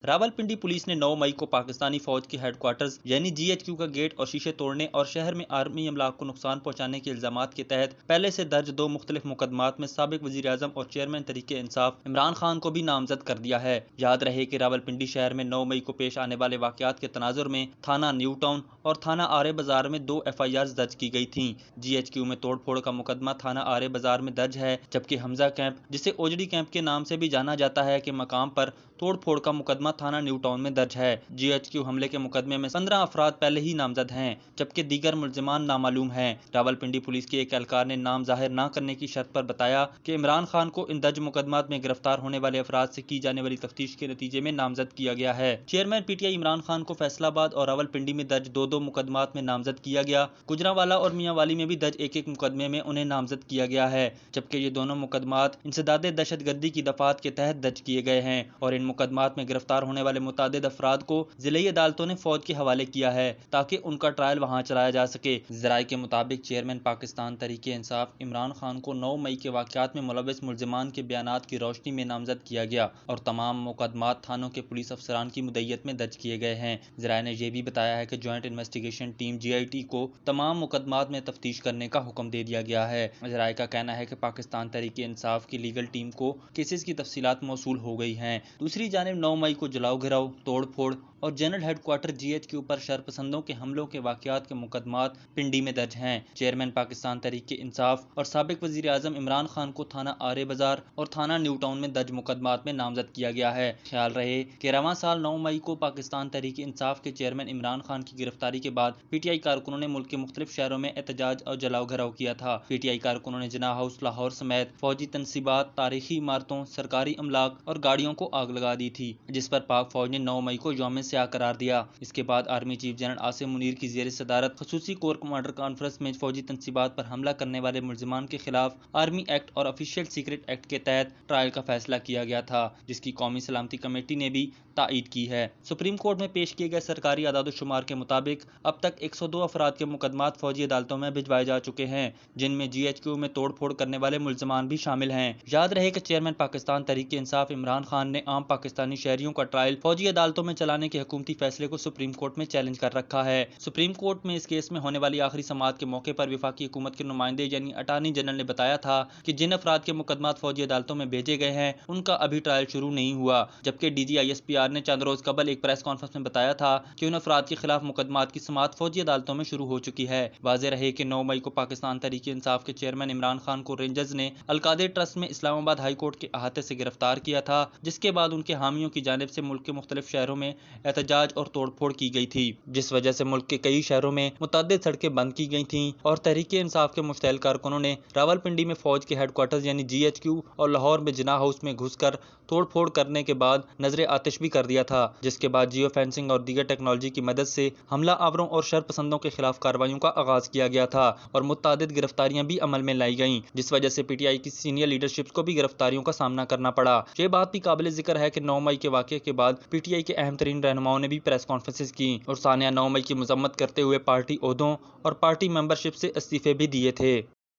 Rawalpindi police ने 9 मई को पाकिस्तानी फौज के हेडक्वार्टर्स यानी GHQ का गेट और शीशे तोड़ने और शहर में आर्मी अमला को नुकसान पहुंचाने के इल्जामात के तहत पहले से दर्ज 2 मुख्तलिफ मुकदमात में साबिक वज़ीर-ए-आज़म और चेयरमैन तहरीक-ए-इंसाफ इमरान खान को भी नामजद कर दिया है। याद रहे कि रावलपिंडी शहर में 9 मई को पेश आने वाले वाकयात के तनाजुर में थाना न्यू टाउन और थाना आरे बाजार में 2 FIRs दर्ज की गई थीं। GHQ में तोड़फोड़ का मुकदमा थाना आरे बाजार में दर्ज है, जबकि हमजा कैंप, जिसे ओजड़ी कैंप के नाम से भी जाना जाता है, के मकाम पर तोड़फोड़ का मुकदमा थाना न्यू टाउन में दर्ज है। GHQ हमले के मुकदमे में 15 अफराद पहले ही नामजद हैं, जबकि दीगर मुल्जिमान नामालूम हैं। रावलपिंडी पुलिस के एक एहलकार ने नाम जाहिर न करने की शर्त पर बताया कि इमरान खान को इन दर्ज मुकदमात में गिरफ्तार होने वाले अफराद से की जाने वाली तफ्तीश के नतीजे में नामजद किया गया है। चेयरमैन PTI इमरान खान को फैसलाबाद और रावलपिंडी में दर्ज 2-2 मुकदमात में नामजद किया गया। गुजरांवाला और मियांवाली में भी दर्ज एक-एक मुकदमे में उन्हें नामजद किया गया है, जबकि ये दोनों मुकदमात इंसदादे दहशतगर्दी की दफात के तहत दर्ज किए गए हैं और इन मुकदमात में गिरफ्तार होने वाले मुतादिद अफराद को जिले अदालतों ने फौज के हवाले किया है ताकि उनका ट्रायल वहां चलाया जा सके। ज़राए के मुताबिक चेयरमैन पाकिस्तान तहरीक-ए-इंसाफ इमरान खान को 9 मई के वाकयात में मुलव्वस मुल्जिमान के बयानात की रोशनी में नामजद किया गया और तमाम मुकदमात थानों के पुलिस अफसरान की मुद्दयत में दर्ज किए गए हैं। ज़राए ने यह भी बताया है कि जॉइंट इन्वेस्टिगेशन टीम GIT को तमाम मुकदमात में तफ्तीश करने का हुक्म दे दिया गया है। ज़राए का कहना है कि पाकिस्तान तहरीक-ए-इंसाफ की लीगल टीम को केसेस की तफसीलात मौसूल हो गई हैं। दूसरी जानिब 9 मई को जलाओ घिराव, तोड़-फोड़ और जनरल हेडक्वार्टर GHQ पर शरपसंदों के हमलों के वाकयात के मुकदमात पिंडी में दर्ज हैं। चेयरमैन पाकिस्तान तहरीक-ए-इंसाफ और साबिक वज़ीर-ए-आज़म इमरान खान को थाना आरे बाजार और थाना न्यू टाउन में दर्ज मुकदमात में नामजद किया गया है। ख्याल रहे कि रवां साल 9 मई को पाकिस्तान तहरीक-ए-इंसाफ के चेयरमैन इमरान खान की गिरफ्तारी के बाद PTI कारकुनों ने मुल्क के मुख्तलिफ शहरों में एहतजाज और जलाओ घिराव किया था। PTI कारकुनों ने जिन्ना हाउस लाहौर समेत फौजी तनसीबात, तारीखी इमारतों, सरकारी अमलाक और गाड़ियों को आग लगा दी थी, जिस पर पाक फौज ने 9 मई को यौम स्याह करार दिया। इसके बाद army chief general Asim Munir की ज़ेर सदारत खसूसी कोर कमांडर कॉन्फ्रेंस में फौजी तनसीबात पर हमला करने वाले मुल्जिमान के खिलाफ आर्मी एक्ट और ऑफिशियल सीक्रेट एक्ट के तहत ट्रायल का फैसला किया गया था, जिसकी कौमी सलामती कमेटी ने भी तायीद की है। सुप्रीम कोर्ट में पेश किए गए सरकारी आदाद-ओ-शुमार के मुताबिक अब तक 102 अफराद के मुकदमात फौजी अदालतों में भिजवाए जा चुके हैं, जिनमें GHQ में तोड़-फोड़ करने वाले मुल्जिमान भी शामिल हैं। याद रहे कि चेयरमैन पाकिस्तान तहरीक-ए-इंसाफ इमरान खान ने आम पाकिस्तानी शहरियों का ट्रायल फौजी अदालतों में चलाने के हुकूमती फैसले को सुप्रीम कोर्ट में चैलेंज कर रखा है। सुप्रीम कोर्ट में इस केस में होने वाली आखिरी समाअत के मौके पर वफाकी हुकूमत के नुमाइंदे यानी अटार्नी जनरल ने बताया था कि जिन अफराद के मुकदमात फौजी अदालतों में भेजे गए हैं उनका अभी ट्रायल शुरू नहीं हुआ, जबकि DG ISPR ने चंद रोज कबल एक प्रेस कॉन्फ्रेंस में बताया था कि उन अफराद के खिलाफ मुकदमात की समाअत फौजी अदालतों में शुरू हो चुकी है। वाज़ेह रहे कि 9 मई को पाकिस्तान तहरीक-ए-इंसाफ के चेयरमैन इमरान खान को रेंजर्स ने अलकादिर ट्रस्ट में इस्लामाबाद हाई कोर्ट के अहाते से गिरफ्तार किया था, जिसके बाद उनके हामियों की जानिब से मुल्क के मुख्तलिफ शहरों में एहतजाज और तोड़फोड़ की गई थी, जिस वजह से मुल्क के कई शहरों में मुतअद्दिद सड़कें बंद की गई थीं और तहरीक-ए-इंसाफ के मुश्तइल कारकुनों ने रावलपिंडी में फौज के हेडक्वार्टर्स यानी GHQ और लाहौर में जिन्ना हाउस में घुसकर तोड़फोड़ करने के बाद नजर आतिश भी कर दिया था, जिसके बाद जियो फेंसिंग और दीगर टेक्नोलॉजी की मदद से हमला आवरों और शरपसंदों के खिलाफ कार्रवाइयों का आगाज किया गया था और मुतअद्दिद गिरफ्तारियां भी अमल में लाई गईं, जिस वजह से PTI की सीनियर लीडरशिप को भी गिरफ्तारियों का सामना करना पड़ा। ये बात भी काबिल जिक्र है कि 9 मई के वाक़ये के बाद PTI के अहम तरीन रहनुमाओं ने भी प्रेस कॉन्फ्रेंसेस की और सानिया 9 मई की मजम्मत करते हुए पार्टी ओहदों और पार्टी मेंबरशिप से इस्तीफे भी दिए थे।